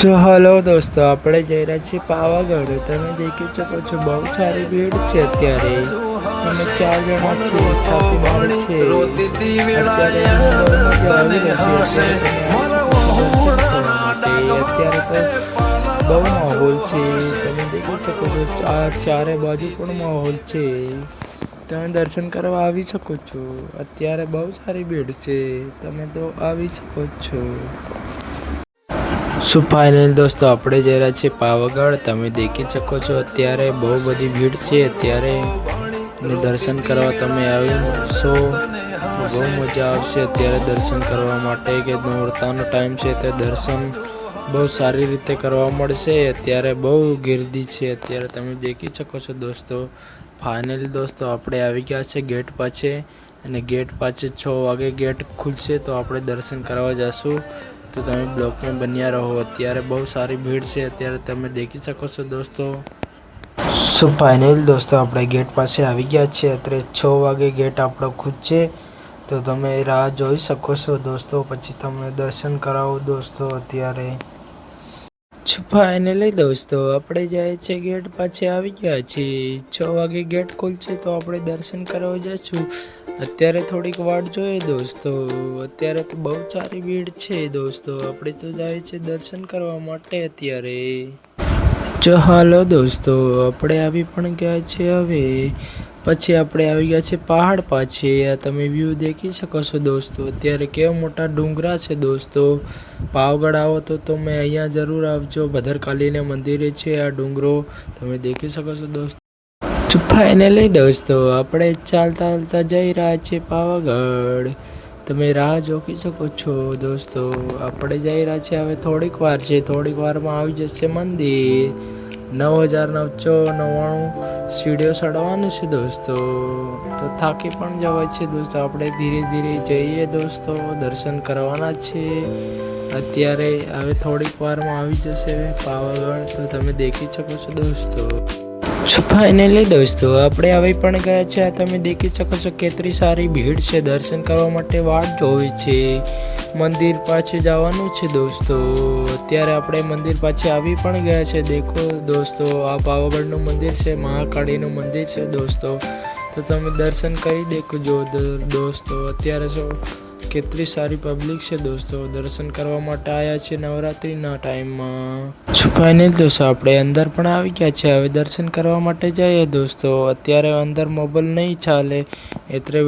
तो हेलो दोस्तों, આપણે જઈ રહ્યા છીએ પાવાગઢ। તમે દેખી શકો છો બહુ સારી ભીડ છે અત્યારે। અમે 4 જણા છીએ, છાતી મારે છે અત્યારે। બહુ મજા આવી રહી છે અત્યારે તો બહુ માહોલ છે। તમે દેખી શકો છો આ ચારે બાજુ પણ માહોલ છે। તમે દર્શન કરવા આવી શકો છો। અત્યારે બહુ સારી ભીડ છે, તમે તો આવી શકો છો। सो फाइनल दोस्तों આપણે જઈ રહ્યા છીએ પાવાગઢ। તમે દેખી શકો છો અત્યારે બહુ બધી ભીડ છે અત્યારે, અને દર્શન કરવા તમે આવશો બહુ મજા આવશે અત્યારે દર્શન કરવા માટે। કે નોરતાનો ટાઈમ છે તે દર્શન બહુ સારી રીતે કરવા મળશે। અત્યારે બહુ ગીર્દી છે અત્યારે, તમે દેખી શકો છો દોસ્તો। ફાઇનલી દોસ્તો આપણે આવી ગયા છે ગેટ પાસે, અને ગેટ પાસે 6 વાગે ગેટ ખુલશે તો આપણે દર્શન કરવા જઈશું। तो તમે બ્લોગમાં બન્યા રહો। અત્યારે બહુ સારી ભીડ છે અત્યારે, તમે દેખી શકો છો દોસ્તો। સો ફાઇનલ દોસ્તો આપણે ગેટ પાસે આવી ગયા છે। અત્યારે 6 વાગે ગેટ આપણો ખુલશે તો તમે રાહ જોઈ શકો છો દોસ્તો। પછી તમને દર્શન કરાવો દોસ્તો અત્યારે। ફાઇનલી દોસ્તો આપણે જાય છે ગેટ પાસે આવી ગયા છીએ। 6 વાગે ગેટ ખુલશે તો આપણે દર્શન કરવા જઈશું। અત્યારે થોડીક વાટ જોઈએ દોસ્તો, અત્યારે તો બહુ સારી ભીડ છે દોસ્તો। આપણે તો જાય છે દર્શન કરવા માટે અત્યારે। જો હાલો દોસ્તો આપણે આવી પણ ગયા છે હવે। પછી આપણે આવી ગયા છે પહાડ પાસે। આ તમે વ્યૂ દેખી શકો છો દોસ્તો। અત્યારે કેવા મોટા ડુંગરા છે દોસ્તો। પાવાગઢ આવો તો તમે અહીંયા જરૂર આવજો। ભદ્રકાલીના મંદિરે છે આ ડુંગરો, તમે દેખી શકો છો દોસ્તો। તો ફાઇનલી દોસ્તો આપણે ચાલતા ચાલતા જઈ રહ્યા છીએ પાવાગઢ। તમે રાહ જોઈ શકો છો દોસ્તો। આપણે જઈ રહ્યા છીએ, હવે થોડીક વાર છે, થોડીક વારમાં આવી જશે મંદિર। 9999 સીડીઓ ચડવાનું છે દોસ્તો, તો થાકી પણ જવાય છે દોસ્તો। આપણે ધીરે ધીરે જઈએ દોસ્તો, દર્શન કરવાના છે અત્યારે। હવે થોડીક વારમાં આવી જશે પાવાગઢ, તો તમે દેખી શકો છો દોસ્તો। ફાઇનલી દોસ્તો આપણે આવી પણ ગયા છે। આ તમે દેખી શકો છો કેટલી સારી ભીડ છે, દર્શન કરવા માટે વાટ જોવી છે। મંદિર પાસે જવાનું છે દોસ્તો। અત્યારે આપણે મંદિર પાસે આવી પણ ગયા છે। દેખો દોસ્તો આ પાવાગઢનું મંદિર છે, મહાકાળીનું મંદિર છે દોસ્તો। તો તમે દર્શન કરી દેખજો દોસ્તો। અત્યારે શું કેટલી સારી પબ્લિક છે દોસ્તો, દર્શન કરવા માટે આવ્યા છે નવરાત્રિના ટાઈમમાં। ફાઇનલ દોસ્તો આપણે અંદર પણ આવી ગયા છે। હવે દર્શન કરવા માટે જઈએ દોસ્તો। અત્યારે અંદર મોબાઈલ નહીં ચાલે એટલે